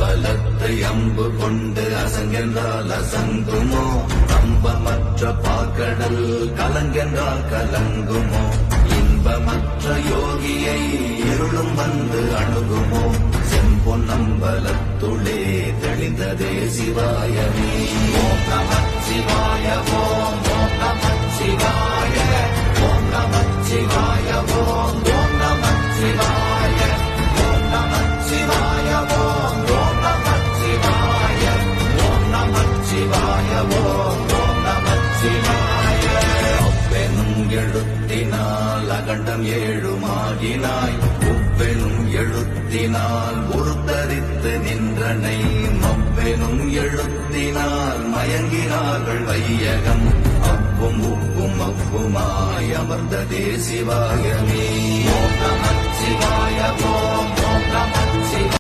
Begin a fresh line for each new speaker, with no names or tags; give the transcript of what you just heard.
அம்பலத்தை அம்பு கொண்டு அசங்கென்றால் அசங்குமோ நம்பமற்ற பாக்கடல் கலங்கென்றால் கலங்குமோ இன்பமற்ற யோகியை இருளும் வந்து அணுகுமோ செம்பொன்னம்பலத்துளே தெளிந்ததே சிவாயமே ஓம் நமச்சிவாய ஓம் நமச்சிவாய ஓம் நமச்சிவாய ஓம் நமச்சிவாய ஓம் நமச்சிவாய ஓம் நமச்சிவாய ஓம் நமச்சிவாய ஓம் நமச்சிவாய அப்பெனும் எழுத்தினால் அகண்டம் ஏழுமாகினாய் உப்பெனும் எழுத்தினால் உருத்தரித்து நின்றனை மப்பெனும் எழுத்தினால் மயங்கினார்கள் வையகம் அப்பும் உப்பும் அப்புமாய் அமர்ந்ததே சிவாயமே ஓம் நமச்சிவாய ஓம்